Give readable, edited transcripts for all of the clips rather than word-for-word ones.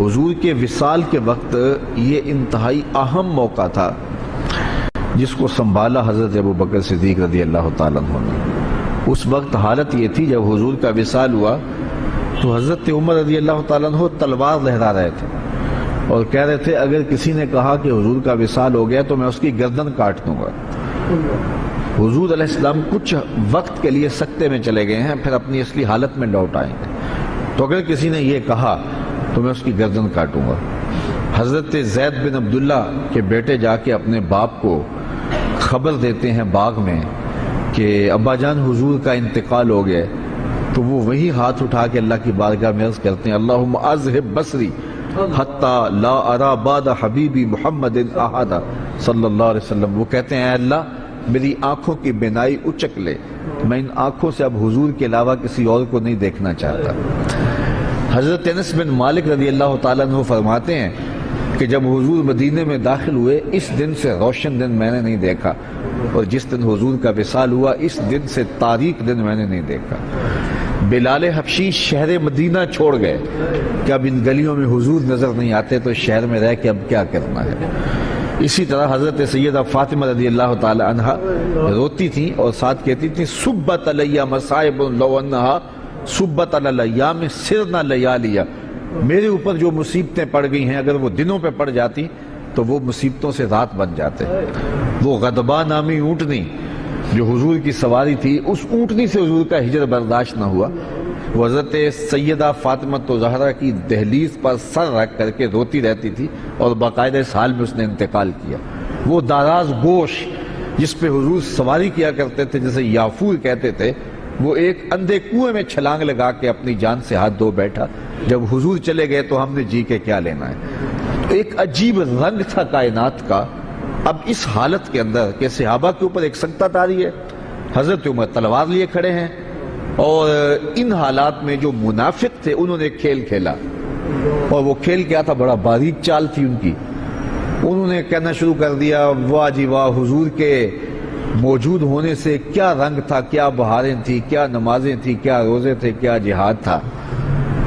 حضور کے وصال کے وقت یہ انتہائی اہم موقع تھا جس کو سنبھالا حضرت ابو بکر صدیق رضی اللہ تعالیٰ عنہ نے۔ اس وقت حالت یہ تھی جب حضور کا وصال ہوا تو حضرت عمر رضی اللہ تعالیٰ عنہ تلوار لہرا رہے تھے اور کہہ رہے تھے اگر کسی نے کہا کہ حضور کا وصال ہو گیا تو میں اس کی گردن کاٹ دوں گا۔ حضور علیہ السلام کچھ وقت کے لیے سکتے میں چلے گئے ہیں، پھر اپنی اصلی حالت میں لوٹ آئیں گے، تو اگر کسی نے یہ کہا تو میں اس کی گردن کاٹوں گا۔ حضرت زید بن عبداللہ کے بیٹے جا کے اپنے باپ کو خبر دیتے ہیں باغ میں کہ ابا جان حضور کا انتقال ہو گیا، تو وہ وہی ہاتھ اٹھا کے اللہ کی بارگاہ میں عرض کرتے ہیں اللہم اذہب بصری حتی لا ارا بعد حبیبی محمد احد صلی اللہ علیہ وسلم۔ وہ کہتے ہیں اے اللہ میری آنکھوں کی بینائی اچک لے، میں ان آنکھوں سے اب حضور کے علاوہ کسی اور کو نہیں دیکھنا چاہتا۔ حضرت انس بن مالک رضی اللہ تعالیٰ عنہ فرماتے ہیں کہ جب حضور مدینے میں داخل ہوئے اس دن سے روشن دن میں نے نہیں دیکھا، اور جس دن حضور کا وصال ہوا اس دن سے تاریک دن میں نے نہیں دیکھا۔ بلال حبشی شہر مدینہ چھوڑ گئے کہ اب ان گلیوں میں حضور نظر نہیں آتے تو شہر میں رہ کے اب کیا کرنا ہے۔ اسی طرح حضرت سیدہ فاطمہ رضی اللہ تعالی عنہ روتی تھیں اور ساتھ کہتی تھیں صبت علی مصائب لو انہا صبت علی الایام سرنا لیالیا، میرے اوپر جو مصیبتیں پڑ گئی ہیں اگر وہ دنوں پہ پڑ جاتی تو وہ مصیبتوں سے رات بن جاتے۔ وہ غضبہ نامی اونٹنی جو حضور کی سواری تھی، اس اونٹنی سے حضور کا ہجر برداشت نہ ہوا، وہ حضرت سیدہ فاطمہ زہرا کی دہلیز پر سر رکھ کر کے روتی رہتی تھی اور باقاعدہ اس حال میں اس نے انتقال کیا۔ وہ داراز گوش جس پہ حضور سواری کیا کرتے تھے جسے یافور کہتے تھے، وہ ایک اندھے کنویں میں چھلانگ لگا کے اپنی جان سے ہاتھ دھو بیٹھا، جب حضور چلے گئے تو ہم نے جی کے کیا لینا ہے۔ تو ایک عجیب رنگ تھا کائنات کا۔ اب اس حالت کے اندر کہ صحابہ کے اوپر ایک سکتہ طاری ہے، حضرت عمر تلوار لیے کھڑے ہیں، اور ان حالات میں جو منافق تھے انہوں نے کھیل کھیلا، اور وہ کھیل کیا تھا، بڑا باریک چال تھی ان کی۔ انہوں نے کہنا شروع کر دیا واہ جی واہ، حضور کے موجود ہونے سے کیا رنگ تھا، کیا بہاریں تھی، کیا نمازیں تھی، کیا روزے تھے، کیا جہاد تھا۔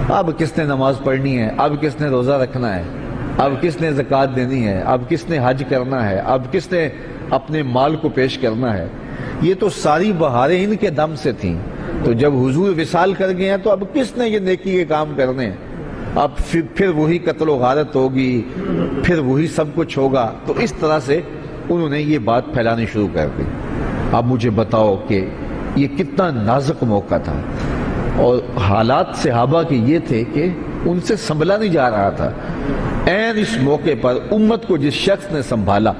اب کس نے نماز پڑھنی ہے، اب کس نے روزہ رکھنا ہے، اب کس نے زکوٰۃ دینی ہے، اب کس نے حج کرنا ہے، اب کس نے اپنے مال کو پیش کرنا ہے۔ یہ تو ساری بہاریں ان کے دم سے تھیں، تو جب حضور وصال کر گئے ہیں تو اب کس نے یہ نیکی کے کام کرنے ہیں۔ اب پھر وہی قتل و غارت ہوگی، پھر وہی سب کچھ ہوگا۔ تو اس طرح سے انہوں نے یہ بات پھیلانی شروع کر دی۔ اب مجھے بتاؤ کہ یہ کتنا نازک موقع تھا، اور حالات صحابہ کے یہ تھے کہ ان سے سنبھلا نہیں جا رہا تھا۔ عین اس موقع پر امت کو جس شخص نے سنبھالا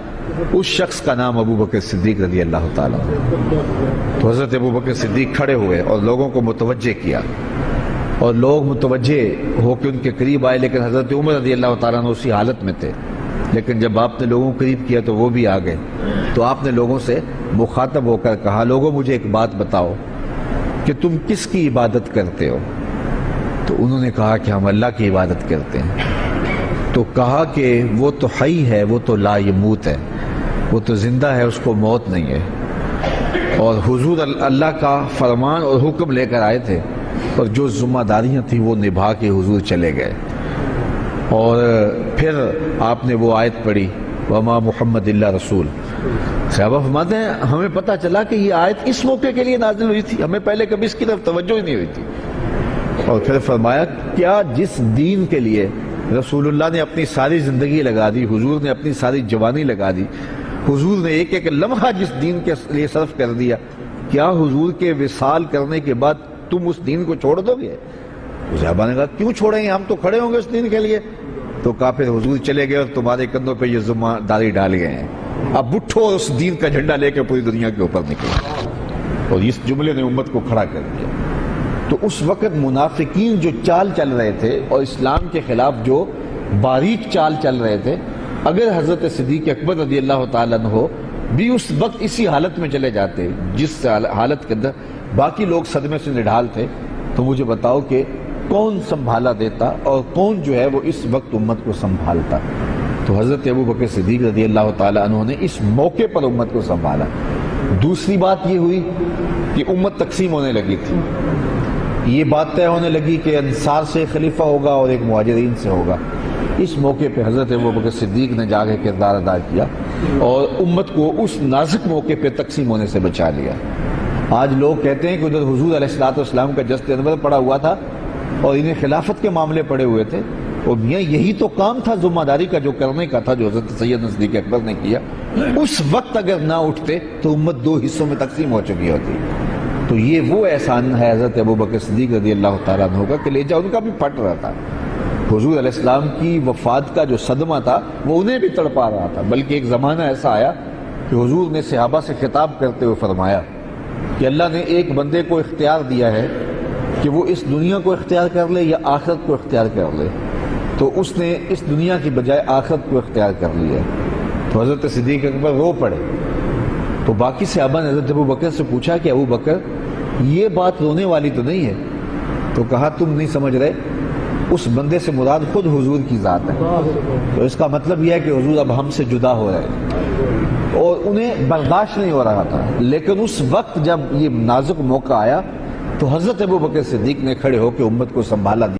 اس شخص کا نام ابو بکر صدیق رضی اللہ تعالیٰ عنہ۔ تو حضرت ابو بکر صدیق کھڑے ہوئے اور لوگوں کو متوجہ کیا، اور لوگ متوجہ ہو کے ان کے قریب آئے، لیکن حضرت عمر رضی اللہ تعالیٰ عنہ اسی حالت میں تھے۔ لیکن جب آپ نے لوگوں کو قریب کیا تو وہ بھی آ گئے، تو آپ نے لوگوں سے مخاطب ہو کر کہا لوگوں مجھے ایک بات بتاؤ کہ تم کس کی عبادت کرتے ہو؟ تو انہوں نے کہا کہ ہم اللہ کی عبادت کرتے ہیں۔ تو کہا کہ وہ تو حی ہے، وہ تو لا یموت ہے، وہ تو زندہ ہے، اس کو موت نہیں ہے۔ اور حضور اللہ کا فرمان اور حکم لے کر آئے تھے، اور جو ذمہ داریاں تھیں وہ نبھا کے حضور چلے گئے۔ اور پھر آپ نے وہ آیت پڑھی وما محمد اللہ رسول۔ صحابہ فرماتے ہیں ہمیں پتہ چلا کہ یہ آیت اس موقع کے لیے نازل ہوئی تھی، ہمیں پہلے کبھی اس کی طرف توجہ ہی نہیں ہوئی تھی۔ اور پھر فرمایا کیا جس دین کے لیے رسول اللہ نے اپنی ساری زندگی لگا دی، حضور نے اپنی ساری جوانی لگا دی، حضور نے ایک ایک لمحہ جس دین کے لیے صرف کر دیا، کیا حضور کے وصال کرنے کے بعد تم اس دین کو چھوڑ دو گے؟ صحابہ نے کہا کیوں چھوڑیں گے، ہم تو کھڑے ہوں گے اس دین کے لیے۔ تو کہا پھر حضور چلے گئے اور تمہارے کندھوں پہ یہ ذمہ داری ڈال گئے ہیں، اب اٹھو اور اس دین کا جھنڈا لے کے پوری دنیا کے اوپر نکلو۔ اور اس جملے نے امت کو کھڑا کر دیا۔ تو اس وقت منافقین جو چال چل رہے تھے اور اسلام کے خلاف جو باریک چال چل رہے تھے، اگر حضرت صدیق اکبر رضی اللہ تعالیٰ عنہ بھی اس وقت اسی حالت میں چلے جاتے جس حالت کے اندر باقی لوگ صدمے سے نڈھال تھے، تو مجھے بتاؤ کہ کون سنبھالا دیتا اور کون جو ہے وہ اس وقت امت کو سنبھالتا۔ تو حضرت ابو بکر صدیق رضی اللہ تعالیٰ عنہ نے اس موقع پر امت کو سنبھالا۔ دوسری بات یہ ہوئی کہ امت تقسیم ہونے لگی تھی۔ یہ بات طے ہونے لگی کہ انصار سے خلیفہ ہوگا اور ایک مہاجرین سے ہوگا۔ اس موقع پہ حضرت ابوبکر صدیق نے جا کے کردار ادا کیا اور امت کو اس نازک موقع پہ تقسیم ہونے سے بچا لیا۔ آج لوگ کہتے ہیں کہ ادھر حضور علیہ الصلوۃ والسلام کا جسد انور پڑا ہوا تھا اور انہیں خلافت کے معاملے پڑے ہوئے تھے، اور میاں یہی تو کام تھا ذمہ داری کا جو کرنے کا تھا، جو حضرت سیدنا صدیق اکبر نے کیا۔ اس وقت اگر نہ اٹھتے تو امت دو حصوں میں تقسیم ہو چکی ہوتی۔ تو یہ وہ احسان ہے حضرت ابوبکر صدیق رضی اللہ تعالیٰ عنہ کا کہ لہجہ ان کا بھی پھٹ رہا تھا۔ حضور علیہ السلام کی وفات کا جو صدمہ تھا وہ انہیں بھی تڑپا رہا تھا، بلکہ ایک زمانہ ایسا آیا کہ حضور نے صحابہ سے خطاب کرتے ہوئے فرمایا کہ اللہ نے ایک بندے کو اختیار دیا ہے کہ وہ اس دنیا کو اختیار کر لے یا آخرت کو اختیار کر لے، تو اس نے اس دنیا کی بجائے آخرت کو اختیار کر لیا۔ تو حضرت صدیق اکبر رو پڑے۔ تو باقی صحابہ نے حضرت ابوبکر سے پوچھا کہ ابوبکر یہ بات رونے والی تو نہیں ہے؟ تو کہا تم نہیں سمجھ رہے، اس بندے سے مراد خود حضور کی ذات ہے۔ تو اس کا مطلب یہ ہے کہ حضور اب ہم سے جدا ہو رہے ہیں، اور انہیں برداشت نہیں ہو رہا تھا۔ لیکن اس وقت جب یہ نازک موقع آیا تو حضرت ابوبکر صدیق نے کھڑے ہو کے امت کو سنبھالا دیا۔